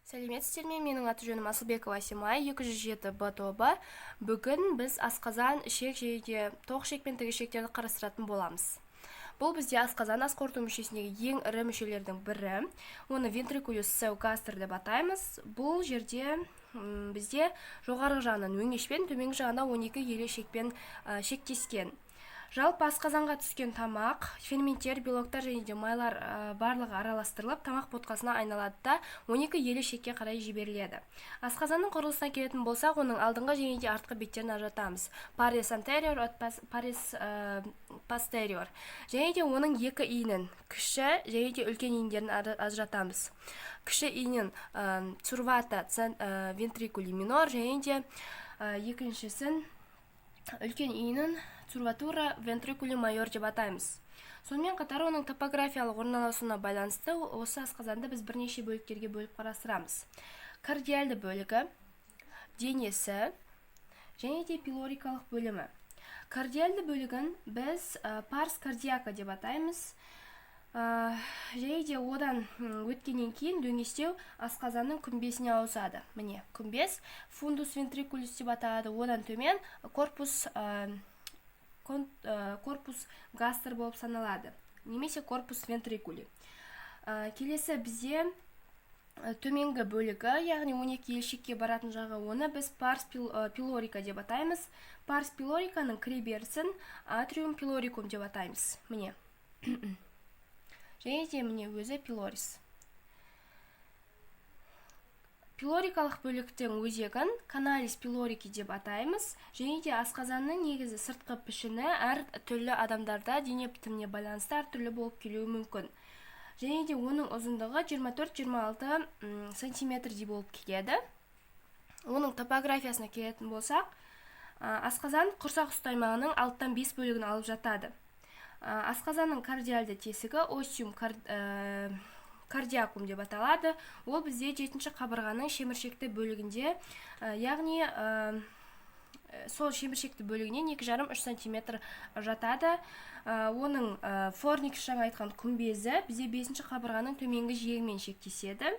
Сәлеметсіздер ме? Менің аты жөнім Асылбекова Асимай, 207 Б тобы. Бүгін біз асқазан, ішек және де тоқ ішек пен тік ішектерді қарастыратын боламыз. Бұл бізде асқазан ас қорыту мүшесіндегі ең ірі мүшелердің бірі. Оны ventriculus gastr деп атаймыз. Бұл жерде бізде жоғарғы жағынан өңеш пен төменгі жағында 12 елі ішекпен шектескен. Жалпы асқазанға түскен тамақ, ферменттер, белоктар және де майлар барлығы араластырылып, тамақ ботқасына айналады да 12 елі ішекке қарай жіберіледі. Асқазанның құрылысына келетін болсақ, оның алдыңғы және де артқы беттерін ажыратамыз. Парес anterior, парес posterior. Және де оның екі иінін, кіші және де үлкен иіндерін ажыратамыз. Кіші иінін curvata ventriculi minor және де екіншісін үлкен иінін curvatura ventriculi major деп атаймыз. Сонымен қатар оның топографиялық орналасуына байланысты осы асқазанды біз бірнеше бөліктерге бөліп қарастырамыз. Кардиальды бөлігі, денесі және де пилорикалық бөлімі. Кардиальды бөлігін біз парс кардиака деп атаймыз. Және де одан өткеннен кейін дөңестеу асқазанның күмбезіне ауысады. Міне, күмбез fundus ventriculus деп аталады. Одан төмен корпус гастр болып саналады, немесе корпус ventriculi. Келесі бізде төменгі бөлігі, яғни 12 елшекке баратын жағы, оны біз парс пилорика деп атаймыз. Парс пилориканың кіреберісін атриум пилорикум деп атаймыз. Міне. Және де міне өзі пилорис. Пилорикалық бөліктің өзегін каналис пилорики деп атаймыз. Және де асқазанның негізі сыртқы пішіні әр түрлі адамдарда дене бітіміне байланысты әр түрлі болып келуі мүмкін. Және де оның ұзындығы 24-26 сантиметрдей болып келеді. Оның топографиясына келетін болсақ, асқазан құрсақ үсті аймағының 6-5 бөлігін алып жатады. Асқазанның кардиальды тесігі осиум кардиакум деп аталады. Ол бізде 7-ші қабырғаның шеміршекті бөлігінде, яғни сол шеміршекті бөлігінен 2,5-3 см жатады. Оның форникс жаңа айтқан күмбезі бізде 5-ші қабырғаның төменгі жиегімен шектеседі.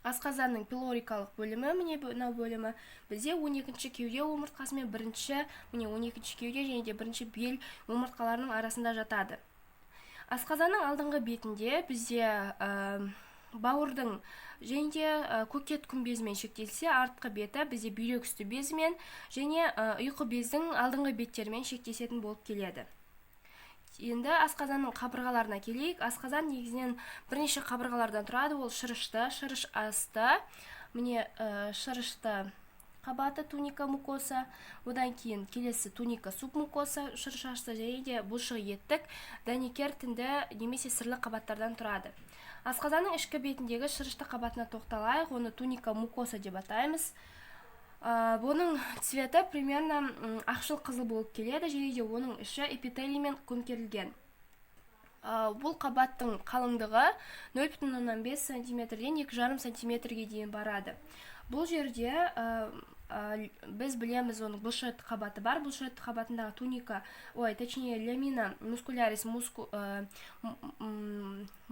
Асқазанның пилорикалық бөлімі, міне мынау бөлімі, бізде 12-ші кеуде омыртқасымен 12-ші кеуде және де 1-ші бел омыртқаларының арасында жатады. Асқазанның алдыңғы бетінде бізде бауырдың және де көкет күмбезімен шектелсе, артқы беті бізде бүйрек үсті безімен және ұйқы бездің алдыңғы беттерімен шектесетін болып келеді. Енді асқазанның қабырғаларына келейік. Асқазан негізінен бірнеше қабырғалардан тұрады. Ол шырышты, шырыш асты, міне шырышты қабаты туника мукоса, одан кейін келесі туника субмукоса, шырыш асты және де бұлшық еттік, дәнекер тінді немесе сірлі қабаттардан тұрады. Асқазанның ішкі бетіндегі шырышты қабатына тоқталайық. Оны туника мукоса деп атаймыз. Бұның цветі примерно ақшыл қызыл болып келеді, және де оның іші эпителиймен көмкерілген. Бұл қабаттың қалыңдығы 0,5 см-ден 2,5 см-ге дейін барады. Бұл жерде біз білеміз, оның бұлшық етті қабаты бар. Бұлшық етті қабатындағы туника, точнее ламина мускулярис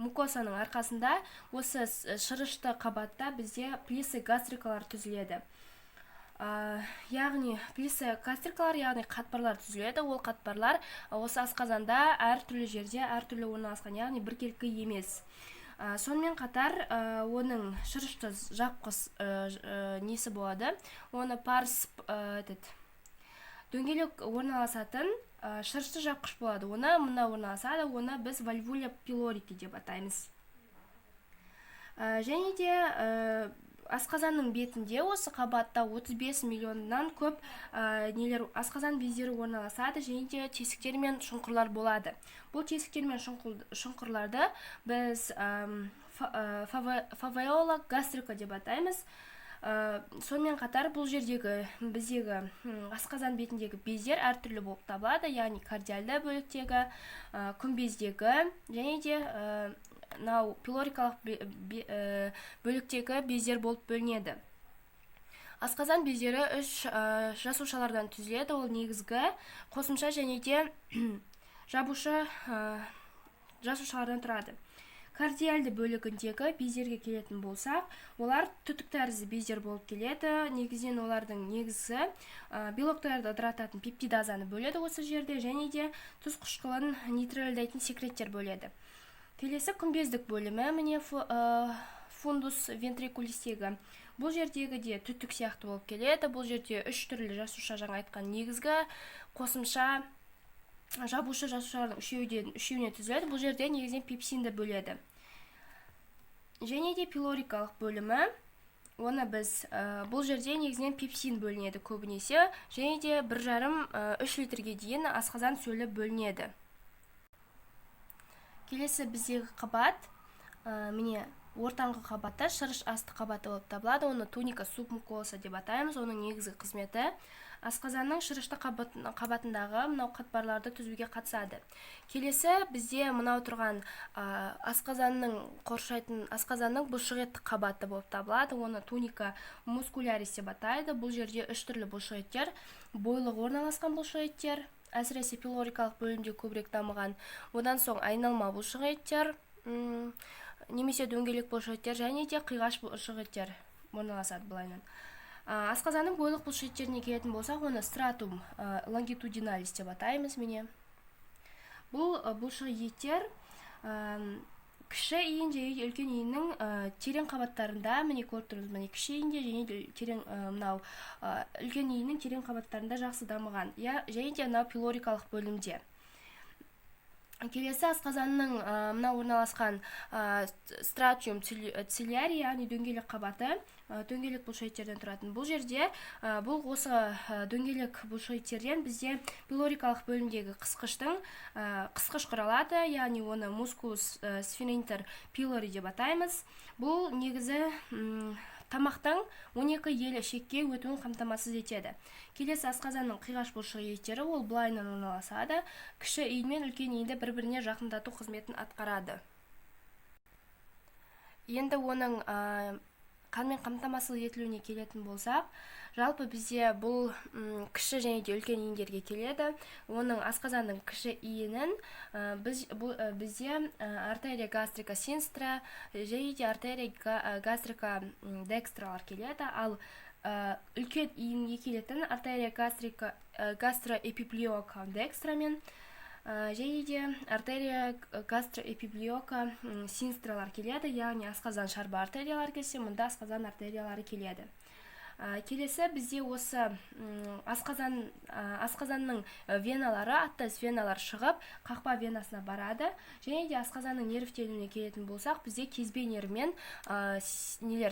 мукосаның арқасында осы шырышты қабатта бізде плисы гастрикалар түзіледі. Яғни плисы гастрикалар, яғни қатпарлар түзіледі. Ол қатпарлар осы асқазанда әр түрлі жерде әр түрлі орналасқан, яғни біркелкі емес. Сонымен қатар оның шырышты жапқыш несі болады. Оны парс дөңгелек орналасатын шырышты жапқыш болады. Оны мына орналасады. Оны біз вальвуля пилорики деп атаймыз. Және де асқазанның бетінде осы қабатта 35 миллионнан көп асқазан бездері орналасады, және де тесіктер мен шұңқырлар болады. Бұл тесіктер мен шұңқырларды біз фавеола гастрика деп атаймыз. Сонымен қатар бұл жердегі біздегі асқазан бетіндегі бездер әртүрлі болып табылады, яғни кардиальды бөліктегі, күмбездегі және де пилорикалық бөліктегі бездер болып бөлінеді. Асқазан бездері 3 жасушалардан түзіледі. Ол негізгі, қосымша және де жабушы жасушалардан тұрады. Кардиальды бөлігіндегі бездерге келетін болсақ, олар түтік тәрізді бездер болып келеді. Негізінен олардың негізі белоктарды ыдырататын пептидазаны бөледі осы жерде, және де тұз қышқылын нейтралдайтын секреттер бөледі. Келесі күмбездік бөлімі, міне фундус вентрикулистегі. Бұл жердегі де түтік сияқты болып келеді. Бұл жерде 3 түрлі жасуша, жаңа айтқан негізгі қосымша жабушы жасушалардың үшеуіне түзіледі. Бұл жерде негізінен пепсинді бөледі. Және де пилорикалық бөлімі, оны біз бұл жерде негізінен пепсин бөлінеді көбінесе, және де 1,5-3 литрге дейін асқазан сөлі бөлінеді. Келесі біздегі қабат, міне ортаңғы қабатта шырыш асты қабаты болып табылады. Оны туника субмукоса деп атаймыз. Оның негізгі қызметі асқазанның шырышты қабатындағы мынау қатпарларды түзуге қатысады. Келесі бізде мынау тұрған асқазанның қоршайтын асқазанның бұлшықетті қабаты болып табылады. Оны туника мускулярис деп атайды. Бұл жерде 3 түрлі бұлшықеттер, бойлық орналасқан бұлшықеттер, әсіресе пилорикалық бөлімде көбірек дамыған. Одан соң айналма бұлшықеттер, немесе дөңгелек бұлшықеттер, және де қиғаш бұлшықеттер орналасады былайынан. Асқазанның бойлық бұлшықеттеріне келетін болсақ, оны стратум лонгитудиналис деп атаймыз. Міне бұл бұлшықеттер кіші иін және үлкен иіннің терең қабаттарында, міне көріп тұрмыз, міне кіші иінде және де терең мынау үлкен иіннің терең қабаттарында жақсы дамыған, және де мынау пилорикалық бөлімде. Келесі асқазанның мына орналасқан стратиум цилиари, яғни дөңгелек қабаты, дөңгелек бұлшықеттерден тұратын. Бұл жерде бұл осы дөңгелек бұлшықеттерден бізде пилорикалық бөлімдегі қысқыш құралады, яғни оны мускус сфинктер пилори деп атаймыз. Бұл негізі тамақтың 12 елі шекке өтуін қамтамасыз етеді. Келесі асқазанның қиғаш бұлшықеттері, ол былайынан орналасады. Кіші иін мен үлкен иінді бір-біріне жақындату қызметін атқарады. Енді оның қанмен қамтамасыз етілуіне келетін болсақ, жалпы бізде бұл кіші және де үлкен иіндерге келеді. Оның асқазанның кіші иінін бізде артерия гастрика синстра және де артерия гастрика декстралар келеді. Ал үлкен иінге келетін артерия гастроэпиплиока декстрамен және де артерия гастроэпиплиока синстралар келеді, яғни асқазан шарбы артериялар келсе, мұнда асқазан артериялары келеді. Келесі бізде осы асқазанның веналары, аттас веналар шығып, қақпа венасына барады. Және де асқазанның нервтелуіне келетін болсақ, бізде кезбе нервімен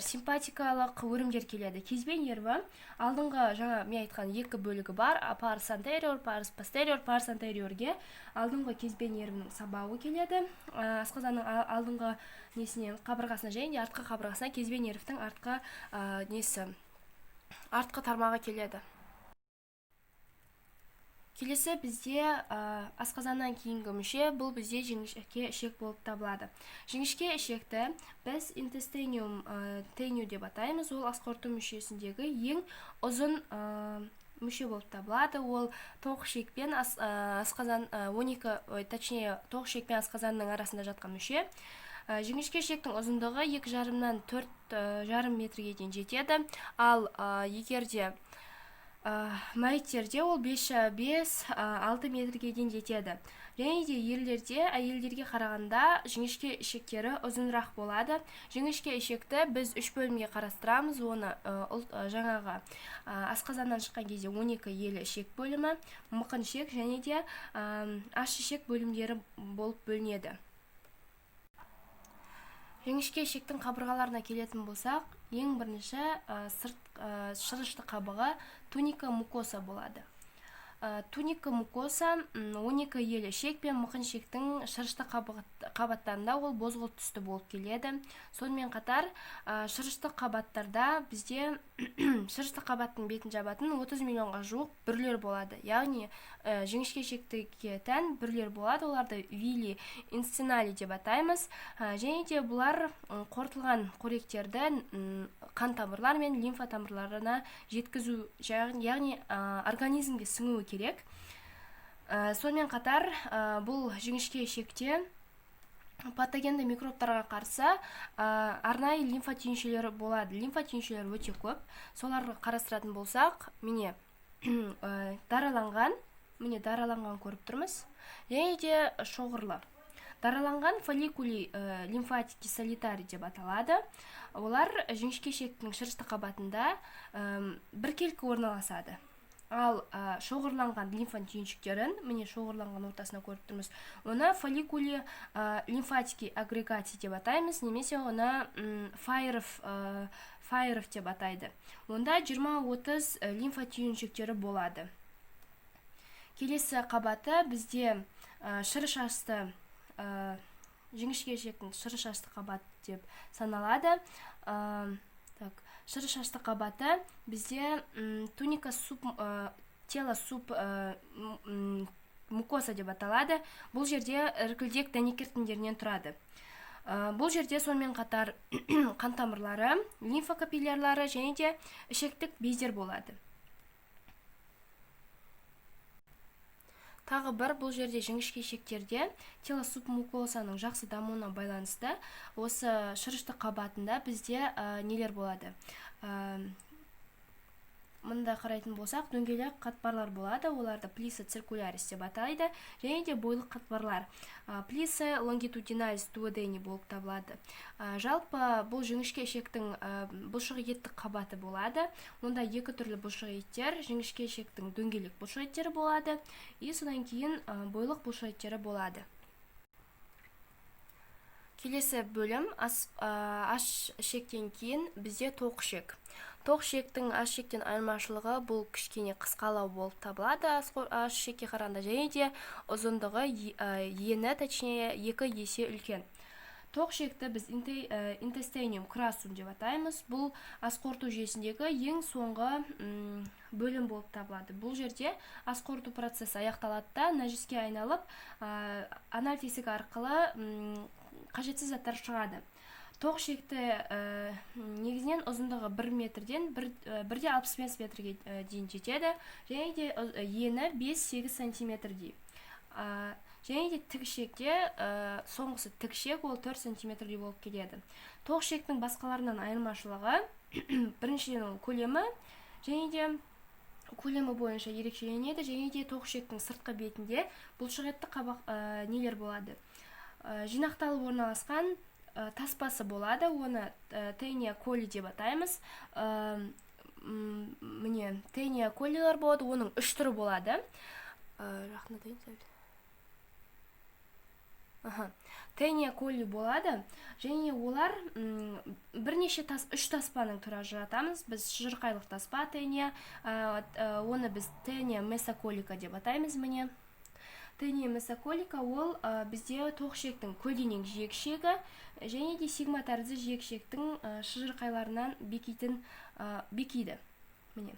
симпатикалық өрімдер келеді. Кезбе нерві алдыңғы жаңа мен айтқан екі бөлігі бар, парс антериор, парс постериор. Парс антериорге алдыңғы кезбе нервінің сабауы келеді. Асқазанның алдыңғы қабырғасына және де артқы қабырғасына кезбе нервтің артқы тармағы келеді. Келесі бізде асқазаннан кейінгі мүше, бұл бізде жіңішке ішек болып табылады. Жіңішке ішекті біз интестиниум тениу деп атаймыз. Ол асқорыту мүшесіндегі ең ұзын мүше болып табылады. Ол тоқ ішекпен асқазанның арасында жатқан мүше. Жіңішке ішектің ұзындығы 2,5-нан 4,5 метрге дейін жетеді. Ал егерде мәйіттерде ол 5-6 метрге дейін жетеді. Және де ерлерде әйелдерге қарағанда жіңішке ішектері ұзынырақ болады. Жіңішке ішекті біз 3 бөлімге қарастырамыз. Оны жаңағы асқазаннан шыққан кезде 12 елі ішек бөлімі, мықын ішек және де аш ішек бөлімдері болып бөлінеді. Жіңішке ішектің қабырғаларына келетін болсақ, ең бірінші шырышты қабығы туника мукоса болады. Туника мукоса 12 елі ішек пен мықын ішектің шырышты қабаттарында ол бозғылт түсті болып келеді. Сонымен қатар шырышты қабаттарда бізде шырышты қабаттың бетін жабатын 30 миллионға жуық бүрлер болады. Яғни жіңішке ішектіге тән бүрлер болады. Оларды вили инсценали деп атаймыз. Және де бұлар қорытылған қоректерді қан тамырлар мен лимфа тамырларына жеткізу, яғни организмге сіңуі керек. Сонымен қатар бұл жіңішке ішекте патогенді микробтарға қарсы арнайы лимфа түйіншелері болады. Лимфа түйіншелері өте көп. Соларды қарастыратын болсақ, міне дараланған көріп тұрмыз. Және де шоғырлы. Дараланған фолликули лимфатики солитари деп аталады. Олар жіңішке ішектің шырышты қабатында біркелкі орналасады. Ал шоғырланған лимфа түйіншектерін, міне шоғырланған ортасына көріп тұрмыз, оны фолликули лимфатики агрегати деп атаймыз, немесе оны Файеров деп атайды. Онда 20-30 лимфа түйіншектері болады. Келесі қабаты бізде шырышасты, жіңішке ішектің шырышасты қабат деп саналады. Шырышасты қабаты бізде туника тело суб мукоза деп аталады. Бұл жерде іркілдек дәнекер тұрады. Бұл жерде сонымен қатар қан тамырлары, лимфа капиллярлары және де ішектік бездер болады. Тағы бір, бұл жерде жіңішке ішектерде тело субмукозаның жақсы дамуына байланысты осы шырышты қабатында бізде нелер болады. Мұнда қарайтын болсақ, дөңгелек қатпарлар болады, оларды плиса циркулярис деп атайды, және де бойлық қатпарлар плиса лонгитудиналис дуодени болып табылады. Жалпы бұл жіңішке ішектің бұлшық еттік қабаты болады. Онда екі түрлі бұлшық еттер, жіңішке ішектің дөңгелек бұлшық еттері болады, и содан кейін бойлық бұлшық еттері болады. Келесі бөлім аш ішектен кейін бізде тоқ ішек. Тоқ ішектің аш ішектен айырмашылығы бұл кішкене қысқалау болып табылады аш ішекке қарағанда, және де ұзындығы ені, точнее 2 есе үлкен. Тоқ ішекті біз интестиниум красум деп атаймыз. Бұл ас қорыту жүйесіндегі ең соңғы бөлім болып табылады. Бұл жерде ас қорыту процесі аяқталады да, нәжіске айналып, анал тесігі арқылы қажетсіз заттар шығады. Тоқ ішекті негізінен ұзындығы 1 метрден 1,65 метрге дейін жетеді, және де ені 5-8 сантиметрдей. Және де тік ішекте соңғысы тік ішек, ол 4 сантиметрдей болып келеді. Тоқ ішектің басқаларынан айырмашылығы біріншіден ол көлемі, және де көлемі бойынша ерекшеленеді, және де тоқ ішектің сыртқы бетінде бұлшық етті қабақ нелер болады. Жинақталып орналасқан таспасы болады, оны тения коли деп атаймыз. Міне тения колилар болады, оның 3 түрі болады. Тения коли болады, және олар бірнеше 3 таспаның түрі ажыратамыз. Біз шырқайлық таспа тения, оны біз тения месоколика деп атаймыз. Міне тения месоколика ол бізде тоқ ішектің көлденең жиек ішегі және де сигма тәрізді жиек ішектің шырқайларынан бекиді. Міне.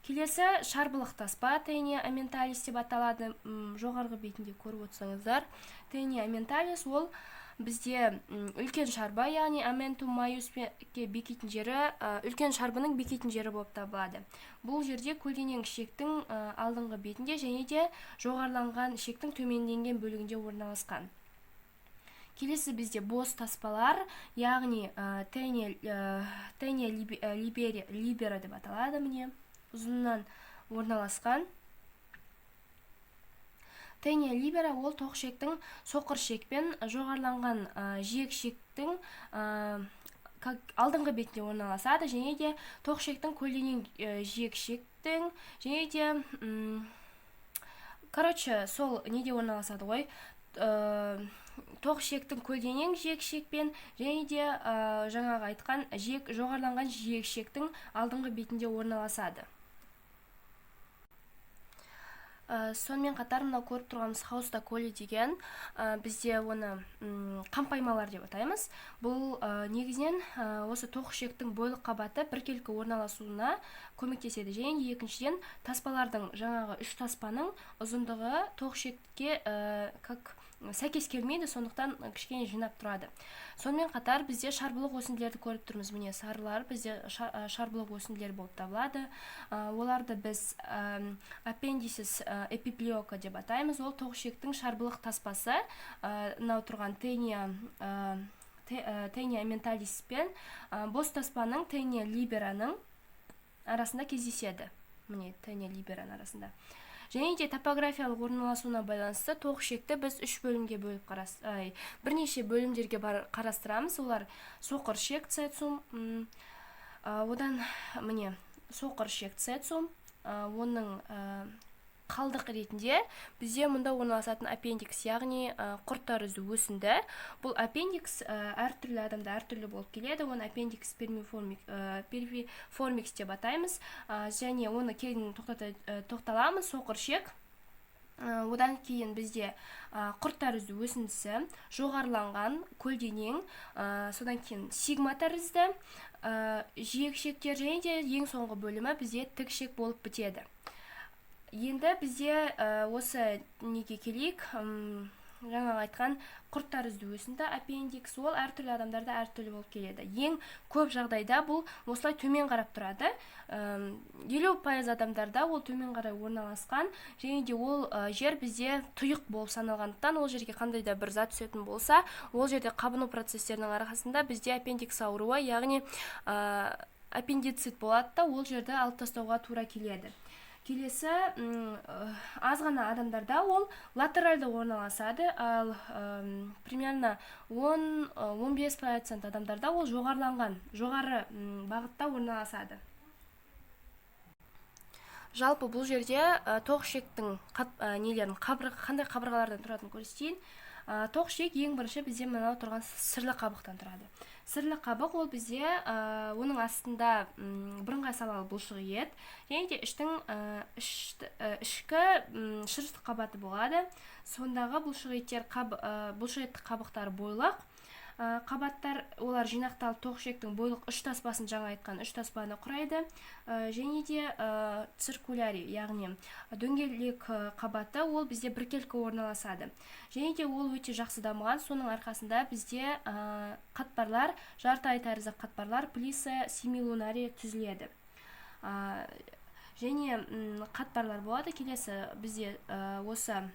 Келесі шарбылық таспа тения аменталис деп аталады. Жоғарғы бетінде көріп отырсаңыздар. Тения аменталис ол бізде үлкен шарба, яғни аментум майуске бекитін жері, үлкен шарбының бекитін жері болып табылады. Бұл жерде көлденең ішектің алдыңғы бетінде және де жоғарыланған ішектің төменленген бөлігінде орналасқан. Келесі бізде бос таспалар, яғни тения либера деп аталады, міне ұзыннан орналасқан. Тения либера ол тоқ ішектің соқыр ішекпен жоғарыланған жиек ішектің алдыңғы бетінде орналасады, және де тоқ ішектің көлденең жиек ішектің, және де сол неде орналасады ғой, тоқ ішектің көлденең жиек ішекпен, және де жаңағы айтқан жоғарыланған жиек ішектің алдыңғы бетінде орналасады. Сонымен қатар мына көріп тұрғанымыз хауста коли деген, бізде оны қампаймалар деп атаймыз. Бұл негізінен осы тоқ ішектің бойлық қабаты біркелкі орналасуына көмектеседі. Және екіншіден таспалардың жаңағы 3 таспаның ұзындығы тоқ ішекке сәйкес келмейді, сондықтан кішкене жинап тұрады. Сонымен қатар бізде шарбылық өсінділерді көріп тұрмыз. Міне сарылар бізде шарбылық өсінділер болып табылады. Оларды біз аппендисис эпиплиока деп атаймыз. Ол тоқішектің шарбылық таспасы, мынау тұрған тения менталис пен бос таспаның тения либераның арасында кездеседі. Міне тения либераның арасында. Және де топографиялық орналасуына байланысты тоқішекті біз үш бөлімге бөліп бірнеше бөлімдерге қарастырамыз. Олар соқыр ішек цецум, одан міне соқыр ішек цецум, оның қалдық ретінде бізде мұнда орналасатын аппендикс, яғни құрт тәрізді өсінді. Бұл аппендикс әртүрлі адамда әртүрлі болып келеді. Оны аппендикс периформикс деп атаймыз. Және оны кейін тоқталамыз. Соқыр ішек. Одан кейін бізде құрт тәрізді өсіндісі, жоғарыланған көлденең, содан кейін сигма тәрізді, жиек ішектер, және де ең соңғы бөлімі бізде тік ішек болып бітеді. Енді бізде осы неге келейік, жаңа айтқан құрт тәрізді өсінді аппендикс, ол әртүрлі адамдарда әртүрлі болып келеді. Ең көп жағдайда бұл осылай төмен қарап тұрады. 50% адамдарда ол төмен қарай орналасқан, және де ол жер бізде тұйық болып саналғандықтан, ол жерге қандай да бір зат түсетін болса, ол жерде қабыну процестерінің арқасында бізде аппендикс ауруы, яғни аппендицит болады да, ол жерді алып тастауға тура келеді. Келесі, аз ғана адамдарда ол латеральды орналасады, ал примерно 10-15% адамдарда ол жоғары бағытта орналасады. Жалпы бұл жерде тоқішектің қандай қабырғалардан тұратынын көрсетейін. Тоқішек ең бірінші бізде мынау тұрған сірлі қабықтан тұрады. Сірлі қабық ол бізде оның астында бірыңғай салалы бұлшық ет, және де ішкі шырышты қабаты болады. Сондағы бұлшық етті қабықтар бойлық қабаттар, олар жинақталып тоқішектің бойлық үш таспасын, жаңа айтқан үш таспаны құрайды. Және де циркуляри, яғни дөңгелек қабаты, ол бізде біркелкі орналасады. Және де ол өте жақсы дамыған, соның арқасында бізде қатпарлар, жарты ай тәрізді қатпарлар плиса семилунари түзіледі. Және қатпарлар болады. Келесі бізде осы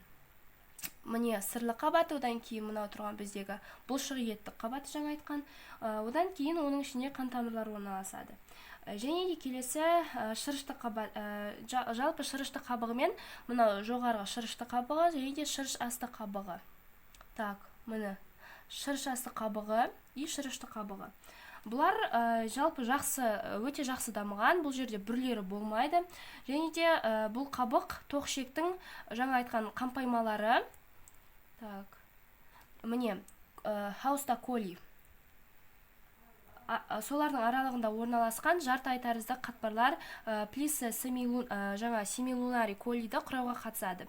міне сірлі қабаты, одан кейін мынау тұрған біздегі бұлшық етті қабаты, жаңа айтқан. Одан кейін оның ішіне қан тамырлар орналасады. Және де келесі шырышты қабат, жалпы шырышты қабығы мен мынау жоғарғы шырышты қабығы, және де шырыш асты қабығы. Так, міне шырыш асты қабығы и шырышты қабығы. Бұлар жалпы өте жақсы дамыған, бұл жерде бүрлері болмайды. Және де бұл қабық тоқішектің жаңа айтқан қампаймалары, міне хауста коли, солардың аралығында орналасқан жарты ай тәрізді қатпарлар плиса семилунари колиді құрауға қатысады.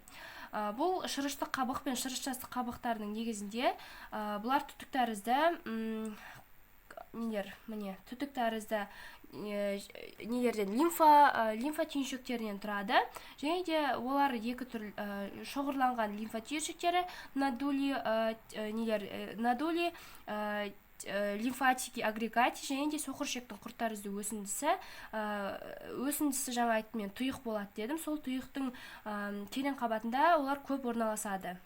Бұл шырышты қабық пен шырышасты қабықтардың негізінде бұлар түтік тәрізді түтік тәрізді лимфа түйіншектерінен тұрады. Және де олар екі түрлі шоғырланған лимфа түйіншектері, надули, лимфатики агрегати, және де соқыр ішектің құрт тәрізді өсіндісі жаңа айтымен тұйық болады дедім. Сол тұйықтың терең қабатында олар көп орналасады.